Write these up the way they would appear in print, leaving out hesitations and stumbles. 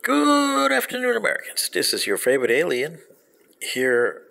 Good afternoon, Americans. This is your favorite alien here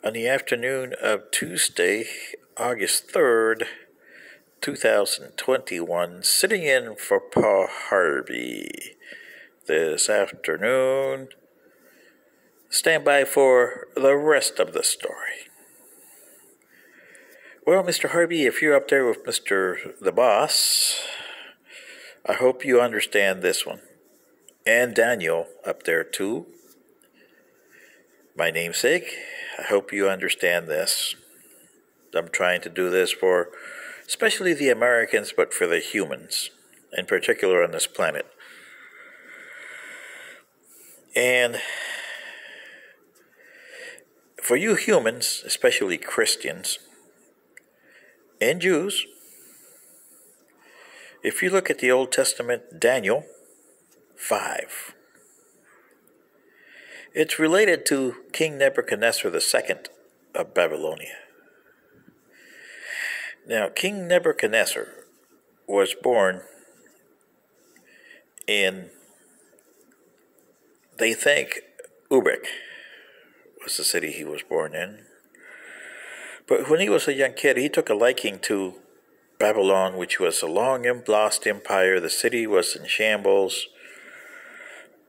on the afternoon of Tuesday, August 3rd, 2021, sitting in for Paul Harvey this afternoon. Stand by for the rest of the story. Well, Mr. Harvey, if you're up there with Mr. the Boss, I hope you understand this one. And Daniel up there too. My namesake, I hope you understand this. I'm trying to do this for especially the Americans, but for the humans, in particular on this planet. And for you humans, especially Christians and Jews, if you look at the Old Testament, Daniel 5, it's related to King Nebuchadnezzar II of Babylonia. Now, King Nebuchadnezzar was born in, they think, Ubik was the city he was born in. But when he was a young kid, he took a liking to Babylon, which was a long and lost empire. The city was in shambles.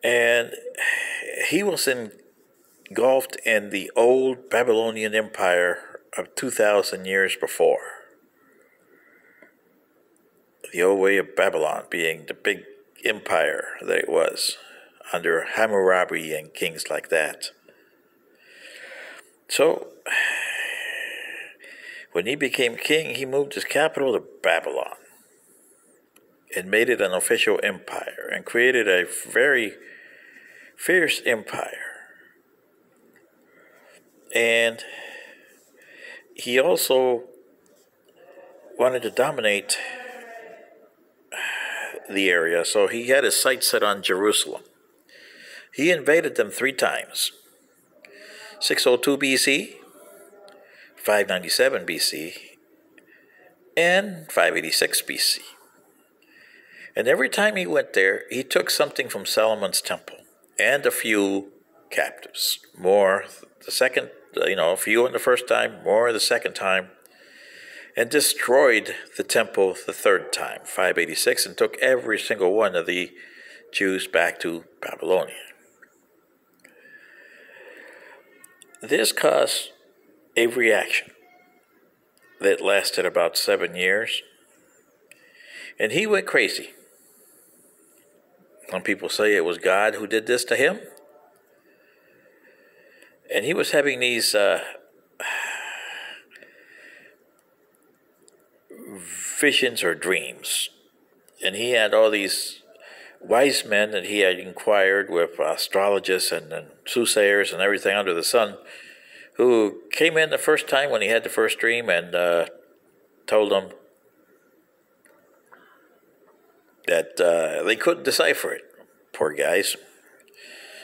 And he was engulfed in the old Babylonian Empire of 2,000 years before. The old way of Babylon being the big empire that it was under Hammurabi and kings like that. So, when he became king, he moved his capital to Babylon and made it an official empire and created a very fierce empire. And he also wanted to dominate the area, so he had his sights set on Jerusalem. He invaded them 3 times: 602 BC, 597 BC, and 586 BC. And every time he went there, he took something from Solomon's temple and a few captives. More the second, a few in the first time, more the second time, and destroyed the temple the third time, 586, and took every single one of the Jews back to Babylonia. This caused a reaction that lasted about 7 years, and he went crazy. Some people say it was God who did this to him. And he was having these visions or dreams. And he had all these wise men that he had inquired with, astrologists and soothsayers and everything under the sun, who came in the first time when he had the first dream and told him that they couldn't decipher it. Poor guys.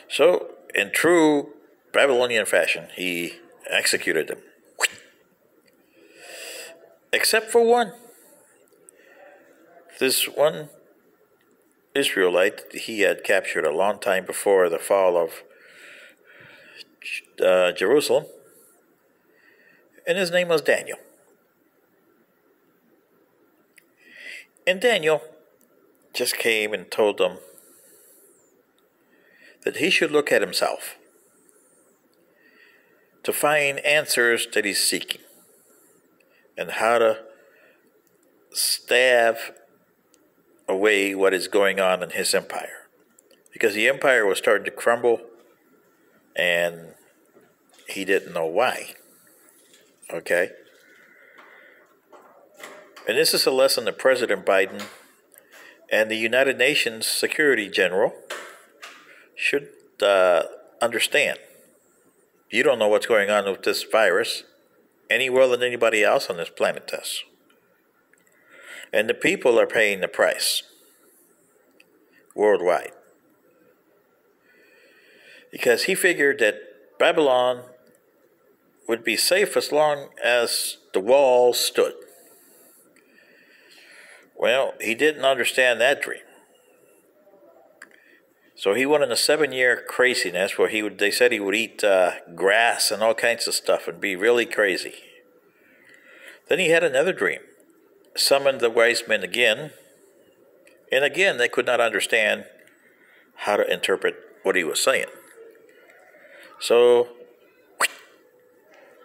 So, in true Babylonian fashion, he executed them. Except for one. This one Israelite he had captured a long time before the fall of Jerusalem. And his name was Daniel. And Daniel just came and told them that he should look at himself to find answers that he's seeking and how to stave away what is going on in his empire. Because the empire was starting to crumble and he didn't know why. Okay? And this is a lesson that President Biden and the United Nations Security General should understand. You don't know what's going on with this virus any more than anybody else on this planet does. And the people are paying the price worldwide. Because he figured that Babylon would be safe as long as the walls stood. Well, he didn't understand that dream. So he went on a 7-year craziness where they said he would eat grass and all kinds of stuff and be really crazy. Then he had another dream, summoned the wise men again, and again they could not understand how to interpret what he was saying. So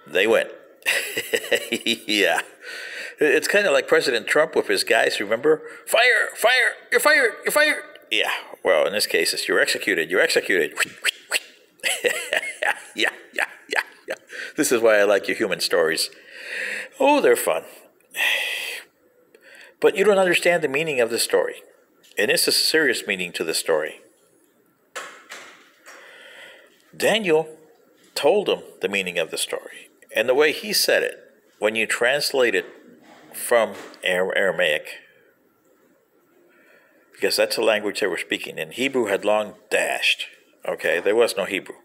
they went. Yeah. It's kind of like President Trump with his guys, remember? Fire, fire, you're fired, you're fired. Yeah, well, in this case, it's you're executed, you're executed. Yeah. This is why I like your human stories. Oh, they're fun. But you don't understand the meaning of the story. And it's a serious meaning to the story. Daniel told them the meaning of the story. And the way he said it, when you translate it from Aramaic, because that's the language they were speaking in. Hebrew had long dashed. Okay, there was no Hebrew.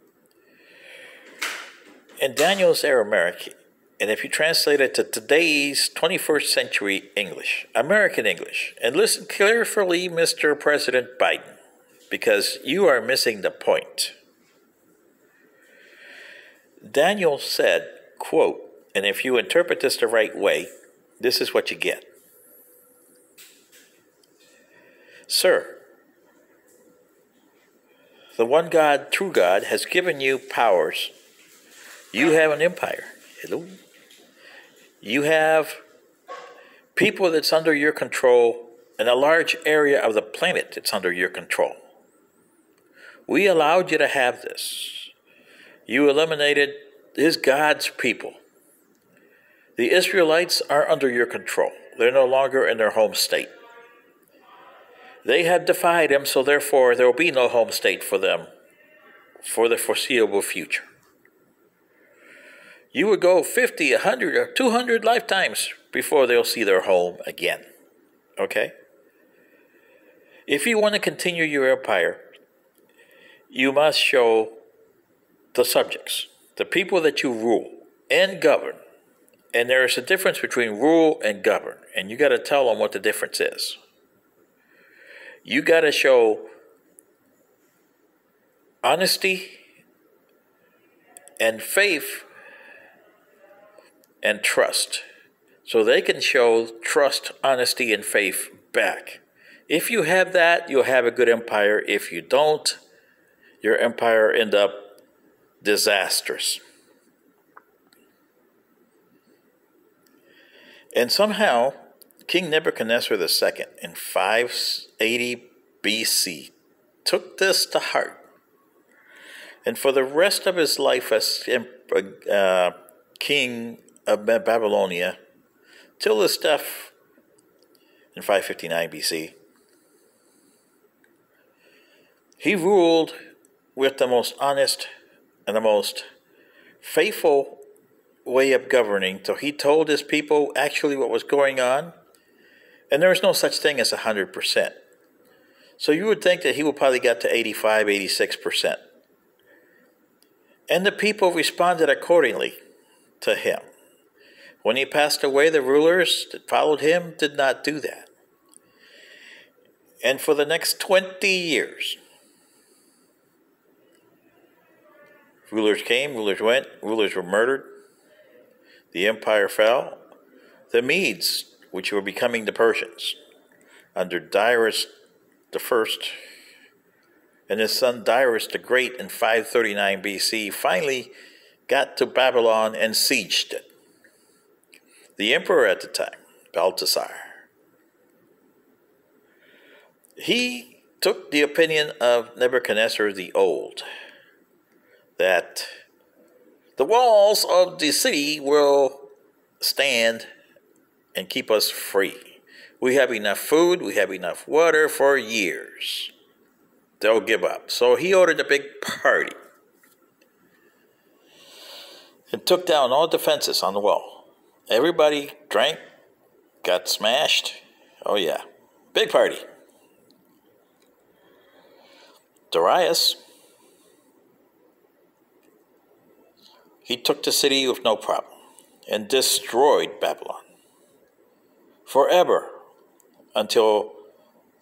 And Daniel's Aramaic, and if you translate it to today's 21st century English, American English, and listen carefully, Mr. President Biden, because you are missing the point. Daniel said, quote, and if you interpret this the right way, this is what you get. Sir, the one God, true God, has given you powers. You have an empire. Hello? You have people that's under your control and a large area of the planet that's under your control. We allowed you to have this. You eliminated God's people. The Israelites are under your control. They're no longer in their home state. They have defied him, so therefore there will be no home state for them for the foreseeable future. You would go 50, 100, or 200 lifetimes before they'll see their home again. Okay? If you want to continue your empire, you must show the subjects, the people that you rule and govern. And there is a difference between rule and govern. And you got to tell them what the difference is. You got to show honesty and faith and trust. So they can show trust, honesty, and faith back. If you have that, you'll have a good empire. If you don't, your empire end up disastrous. And somehow, King Nebuchadnezzar II in 580 BC took this to heart. And for the rest of his life as king of Babylonia, till his death in 559 BC, he ruled with the most honest and the most faithful way of governing. So he told his people actually what was going on, and there was no such thing as 100%. So you would think that he would probably get to 85, 86%. And the people responded accordingly to him. When he passed away, the rulers that followed him did not do that. And for the next 20 years, rulers came, rulers went, rulers were murdered. The empire fell. The Medes, which were becoming the Persians, under Darius the First, and his son Darius the Great in 539 BC, finally got to Babylon and sieged it. The emperor at the time, Balthasar, he took the opinion of Nebuchadnezzar the Old, that the walls of the city will stand and keep us free. We have enough food, we have enough water for years. They'll give up. So he ordered a big party and took down all defenses on the wall. Everybody drank, got smashed. Oh yeah, big party. Darius, he took the city with no problem and destroyed Babylon forever until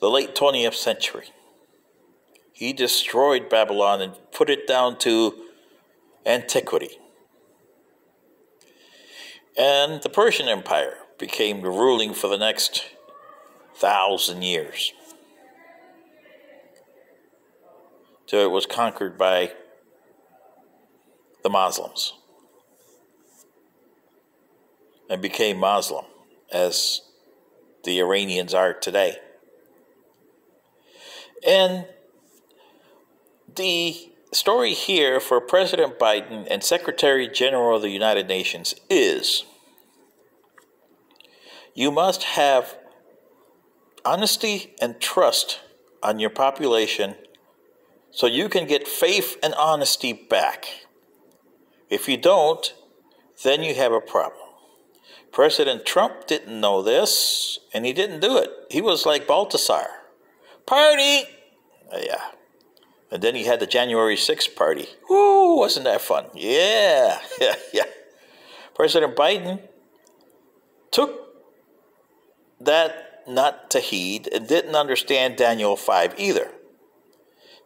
the late 20th century. He destroyed Babylon and put it down to antiquity. And the Persian Empire became the ruling for the next 1,000 years, till it was conquered by the Muslims and became Muslim, as the Iranians are today. And the story here for President Biden and Secretary General of the United Nations is you must have honesty and trust on your population so you can get faith and honesty back. If you don't, then you have a problem. President Trump didn't know this, and he didn't do it. He was like Balthasar. Party! Yeah. And then he had the January 6th party. Woo, wasn't that fun? Yeah, yeah. President Biden took that not to heed and didn't understand Daniel 5 either.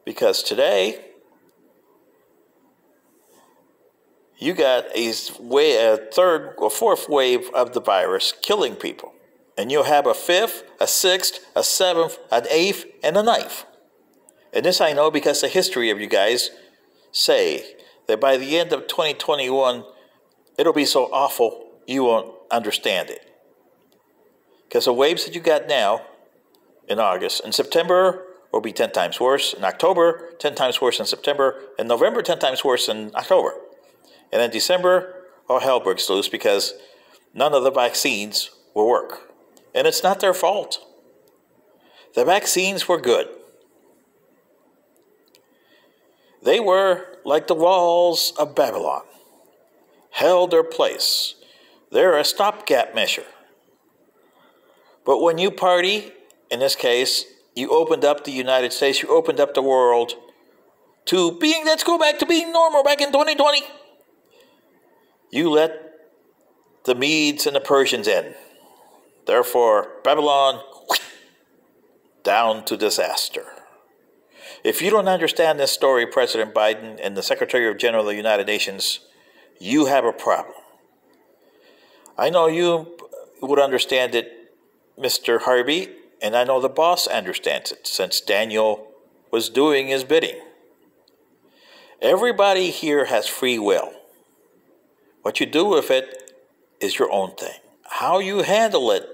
Because today, you got a third or fourth wave of the virus killing people. And you'll have a fifth, a sixth, a seventh, an eighth, and a ninth. And this I know because the history of you guys say that by the end of 2021, it'll be so awful you won't understand it. Because the waves that you got now in August, in September will be 10 times worse. In October, 10 times worse in September. In November, 10 times worse in October. And in December, all hell breaks loose because none of the vaccines will work. And it's not their fault. The vaccines were good. They were like the walls of Babylon, held their place. They're a stopgap measure. But when you party, in this case, you opened up the United States, you opened up the world to being, let's go back to being normal back in 2020. You let the Medes and the Persians in. Therefore, Babylon, down to disaster. If you don't understand this story, President Biden and the Secretary General of the United Nations, you have a problem. I know you would understand it, Mr. Harvey, and I know the boss understands it, since Daniel was doing his bidding. Everybody here has free will. What you do with it is your own thing. How you handle it,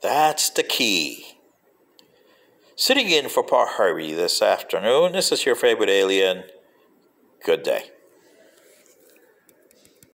that's the key. Sitting in for Paul Harvey this afternoon, this is your favorite alien. Good day.